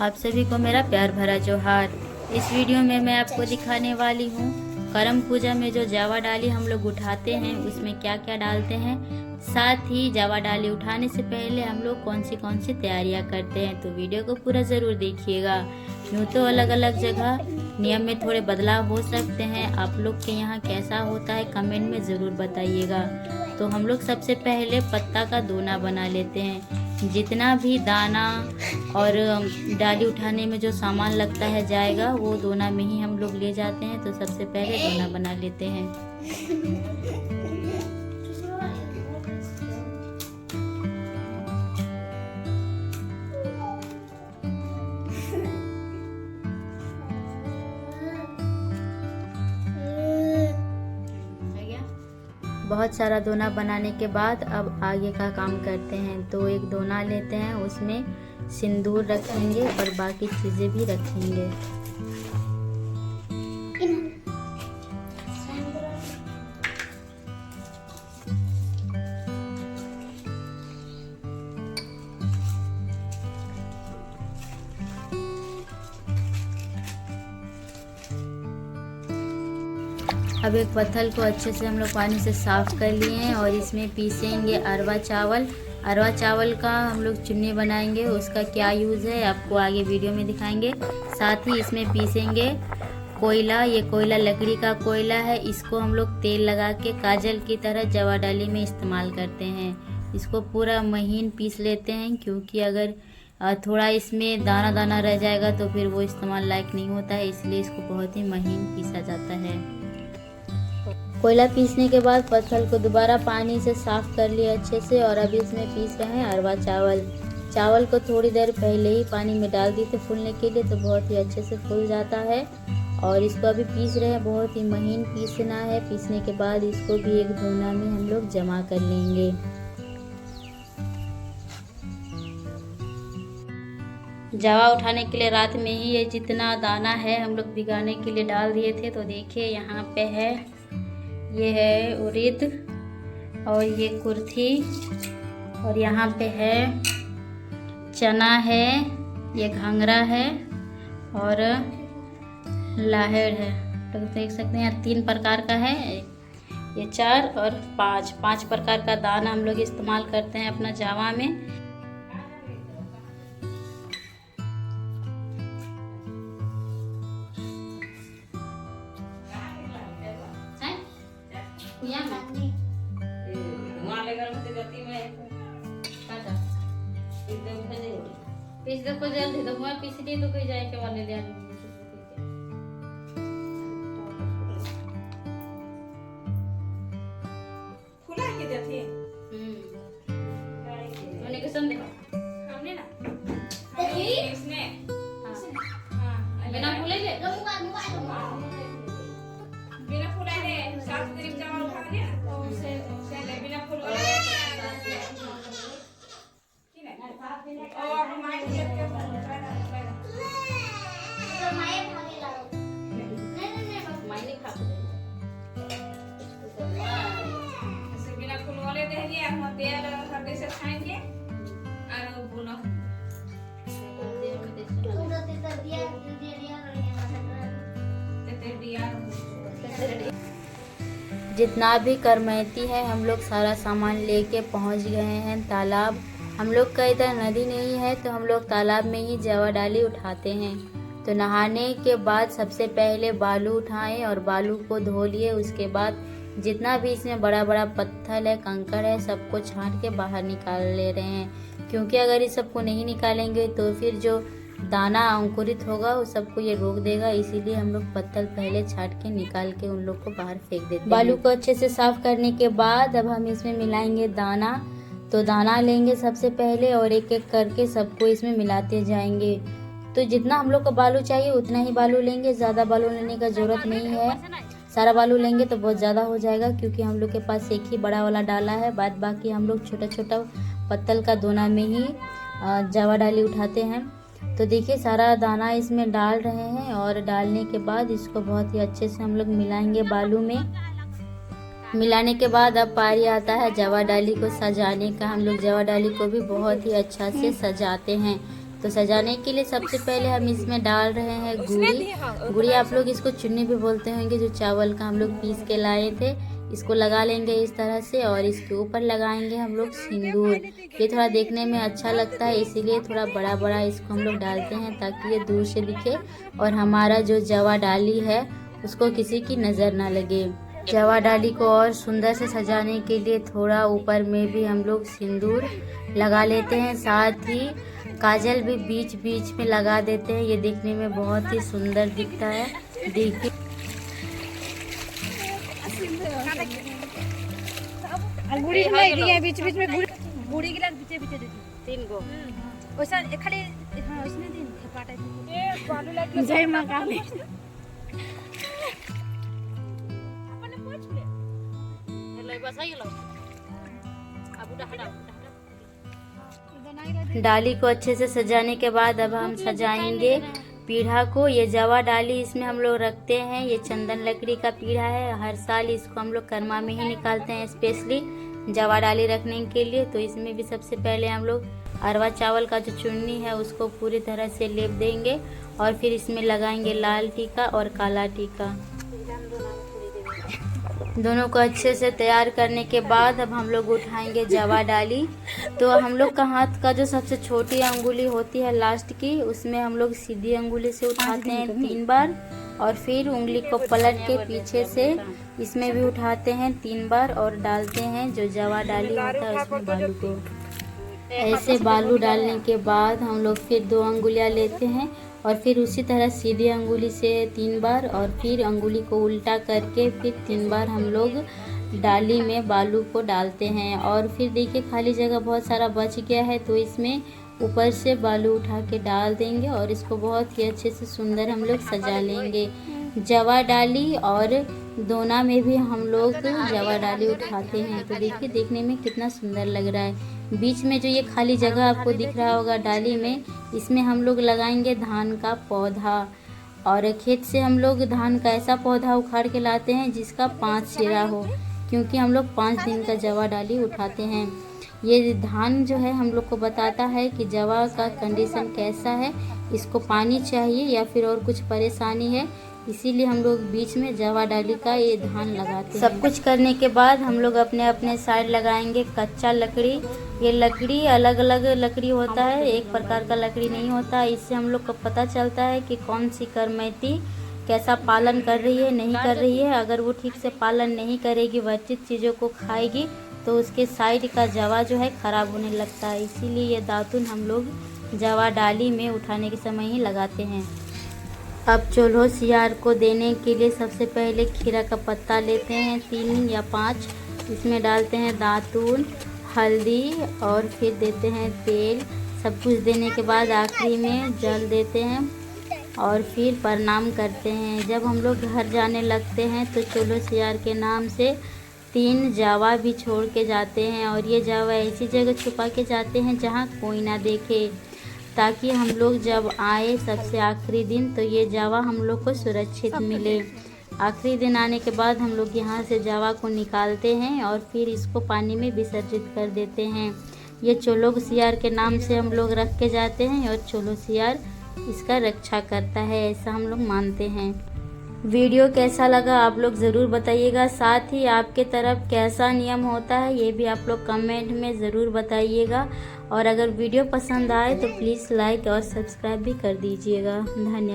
आप सभी को मेरा प्यार भरा जोहार। इस वीडियो में मैं आपको दिखाने वाली हूँ करम पूजा में जो जावा डाली हम लोग उठाते हैं उसमें क्या क्या डालते हैं, साथ ही जावा डाली उठाने से पहले हम लोग कौन सी तैयारियां करते हैं। तो वीडियो को पूरा ज़रूर देखिएगा। यूँ तो अलग अलग जगह नियम में थोड़े बदलाव हो सकते हैं, आप लोग के यहाँ कैसा होता है कमेंट में ज़रूर बताइएगा। तो हम लोग सबसे पहले पत्ता का दोना बना लेते हैं। जितना भी दाना और डाली उठाने में जो सामान लगता है जाएगा वो दोना में ही हम लोग ले जाते हैं। तो सबसे पहले दोना बना लेते हैं। बहुत सारा दोना बनाने के बाद अब आगे का काम करते हैं। तो एक दोना लेते हैं, उसमें सिंदूर रखेंगे और बाकी चीज़ें भी रखेंगे। अब एक पत्थर को अच्छे से हम लोग पानी से साफ़ कर लिए हैं और इसमें पीसेंगे अरवा चावल। अरवा चावल का हम लोग चुन्नी बनाएंगे, उसका क्या यूज़ है आपको आगे वीडियो में दिखाएंगे। साथ ही इसमें पीसेंगे कोयला। ये कोयला लकड़ी का कोयला है, इसको हम लोग तेल लगा के काजल की तरह जवा डाली में इस्तेमाल करते हैं। इसको पूरा महीन पीस लेते हैं, क्योंकि अगर थोड़ा इसमें दाना दाना रह जाएगा तो फिर वो इस्तेमाल लायक नहीं होता है, इसलिए इसको बहुत ही महीन पीसा जाता है। कोयला पीसने के बाद पत्थर को दोबारा पानी से साफ़ कर लिया अच्छे से और अभी इसमें पीस रहे हैं अरवा चावल। चावल को थोड़ी देर पहले ही पानी में डाल दिए थे फूलने के लिए, तो बहुत ही अच्छे से फूल जाता है। और इसको अभी पीस रहे हैं, बहुत ही महीन पीसना है। पीसने के बाद इसको भी एक दोना में हम लोग जमा कर लेंगे। जावा उठाने के लिए रात में ही ये जितना दाना है हम लोग भिगाने के लिए डाल दिए थे। तो देखिए यहाँ पे है, ये है उड़द और ये कुर्थी और यहाँ पे है चना है, ये घांगरा है और लाहेड़ है। तो देख सकते हैं 3 प्रकार का है, ये 4 और 5 प्रकार का दाना हम लोग इस्तेमाल करते हैं अपना जावा में। पीस दो जल्दी, तो मैं पीस दी तो कोई जाए के वाले ले फुला के देते मैंने कसम देखा हमने ना इसने हां बिना फुले ले बिना फुला ले 7 तारीख चावल खा ले से ले बिना फुल जितना भी करमैती है हम लोग सारा सामान लेके पहुंच गए हैं तालाब। हम लोग का इधर नदी नहीं है तो हम लोग तालाब में ही जावा डाली उठाते हैं। तो नहाने के बाद सबसे पहले बालू उठाएं और बालू को धो लिए। उसके बाद जितना भी इसमें बड़ा बड़ा पत्थर है, कंकड़ है, सबको छांट के बाहर निकाल ले रहे हैं, क्योंकि अगर इस सबको नहीं निकालेंगे तो फिर जो दाना अंकुरित होगा वो सबको ये रोक देगा। इसीलिए हम लोग पत्थर पहले छांट के निकाल के उन लोग को बाहर फेंक देते हैं। बालू को अच्छे से साफ करने के बाद अब हम इसमें मिलाएंगे दाना। तो दाना लेंगे सबसे पहले और एक एक करके सबको इसमें मिलाते जाएंगे। तो जितना हम लोग को बालू चाहिए उतना ही बालू लेंगे, ज़्यादा बालू लेने का ज़रूरत नहीं है। सारा बालू लेंगे तो बहुत ज़्यादा हो जाएगा, क्योंकि हम लोग के पास एक ही बड़ा वाला डाला है। बाद बाकी हम लोग छोटा छोटा पत्तल का दोना में ही जावा डाली उठाते हैं। तो देखिए सारा दाना इसमें डाल रहे हैं और डालने के बाद इसको बहुत ही अच्छे से हम लोग मिलाएंगे बालू में। मिलाने के बाद अब पारी आता है जावा डाली को सजाने का। हम लोग जावा डाली को भी बहुत ही अच्छा से सजाते हैं। तो सजाने के लिए सबसे पहले हम इसमें डाल रहे हैं गुड़ी। गुड़ी आप लोग इसको चुन्नी भी बोलते होंगे, जो चावल का हम लोग पीस के लाए थे। इसको लगा लेंगे इस तरह से और इसके ऊपर लगाएंगे हम लोग सिंदूर। ये थोड़ा देखने में अच्छा लगता है, इसीलिए थोड़ा बड़ा बड़ा इसको हम लोग डालते हैं ताकि ये दूर से दिखे और हमारा जो जवा डाली है उसको किसी की नज़र ना लगे। जवा डाली को और सुंदर से सजाने के लिए थोड़ा ऊपर में भी हम लोग सिंदूर लगा लेते हैं, साथ ही काजल भी बीच बीच में लगा देते हैं। ये देखने में बहुत ही सुंदर दिखता है। देखिए बीच बीच में गुड़ी गिला बीचे बीचे दे 3 गो वैसा खाली हां उसने दिन खपाटा ए बालू लाइट जय मां काली अपने पूछ ले ले बस आई लो अब उठा हटा डाली को अच्छे से सजाने के बाद अब हम सजाएंगे पीढ़ा को। ये जवा डाली इसमें हम लोग रखते हैं। ये चंदन लकड़ी का पीढ़ा है। हर साल इसको हम लोग कर्मा में ही निकालते हैं स्पेशली जवा डाली रखने के लिए। तो इसमें भी सबसे पहले हम लोग अरवा चावल का जो चुन्नी है उसको पूरी तरह से लेप देंगे और फिर इसमें लगाएंगे लाल टीका और काला टीका। दोनों को अच्छे से तैयार करने के बाद अब हम लोग उठाएंगे जवा डाली। तो हम लोग का हाथ का जो सबसे छोटी अंगुली होती है लास्ट की, उसमें हम लोग सीधी अंगुली से उठाते हैं 3 बार और फिर उंगली को पलट के पीछे से इसमें भी उठाते हैं 3 बार और डालते हैं जो जवा डाली होता है उसमें बालू को। ऐसे बालू डालने के बाद हम लोग फिर 2 अंगुलियां लेते हैं और फिर उसी तरह सीधी अंगुली से 3 बार और फिर अंगुली को उल्टा करके फिर 3 बार हम लोग डाली में बालू को डालते हैं। और फिर देखिए खाली जगह बहुत सारा बच गया है तो इसमें ऊपर से बालू उठा के डाल देंगे और इसको बहुत ही अच्छे से सुंदर हम लोग सजा लेंगे। जवा डाली और दोना में भी हम लोग जवा डाली उठाते हैं। तो देखिए देखने में कितना सुंदर लग रहा है। बीच में जो ये खाली जगह आपको दिख रहा होगा डाली में, इसमें हम लोग लगाएंगे धान का पौधा। और खेत से हम लोग धान का ऐसा पौधा उखाड़ के लाते हैं जिसका 5 सिरा हो, क्योंकि हम लोग 5 दिन का जवा डाली उठाते हैं। ये धान जो है हम लोग को बताता है कि जवा का कंडीशन कैसा है, इसको पानी चाहिए या फिर और कुछ परेशानी है, इसीलिए हम लोग बीच में जवा डाली का ये धान लगाते हैं। सब कुछ करने के बाद हम लोग अपने अपने साइड लगाएंगे कच्चा लकड़ी। ये लकड़ी अलग अलग लकड़ी होता है, एक प्रकार का लकड़ी नहीं होता। इससे हम लोग को पता चलता है कि कौन सी करमैती कैसा पालन कर रही है, नहीं कर रही है। अगर वो ठीक से पालन नहीं करेगी, वर्जित चीज़ों को खाएगी, तो उसके साइड का जवा जो है ख़राब होने लगता है। इसीलिए ये दातुन हम लोग जवा डाली में उठाने के समय ही लगाते हैं। अब चूल्हो सियार को देने के लिए सबसे पहले खीरा का पत्ता लेते हैं 3 या 5, इसमें डालते हैं दातून, हल्दी और फिर देते हैं तेल। सब कुछ देने के बाद आखिरी में जल देते हैं और फिर प्रणाम करते हैं। जब हम लोग घर जाने लगते हैं तो चूल्हो सियार के नाम से 3 जावा भी छोड़ के जाते हैं और ये जावा ऐसी जगह छुपा के जाते हैं जहाँ कोई ना देखे, ताकि हम लोग जब आए सबसे आखिरी दिन तो ये जावा हम लोग को सुरक्षित मिले। आखिरी दिन आने के बाद हम लोग यहाँ से जावा को निकालते हैं और फिर इसको पानी में विसर्जित कर देते हैं। ये चूल्हो सियार के नाम से हम लोग रख के जाते हैं और चूल्हो सियार इसका रक्षा करता है, ऐसा हम लोग मानते हैं। वीडियो कैसा लगा आप लोग ज़रूर बताइएगा। साथ ही आपके तरफ कैसा नियम होता है ये भी आप लोग कमेंट में ज़रूर बताइएगा। और अगर वीडियो पसंद आए तो प्लीज़ लाइक और सब्सक्राइब भी कर दीजिएगा। धन्यवाद।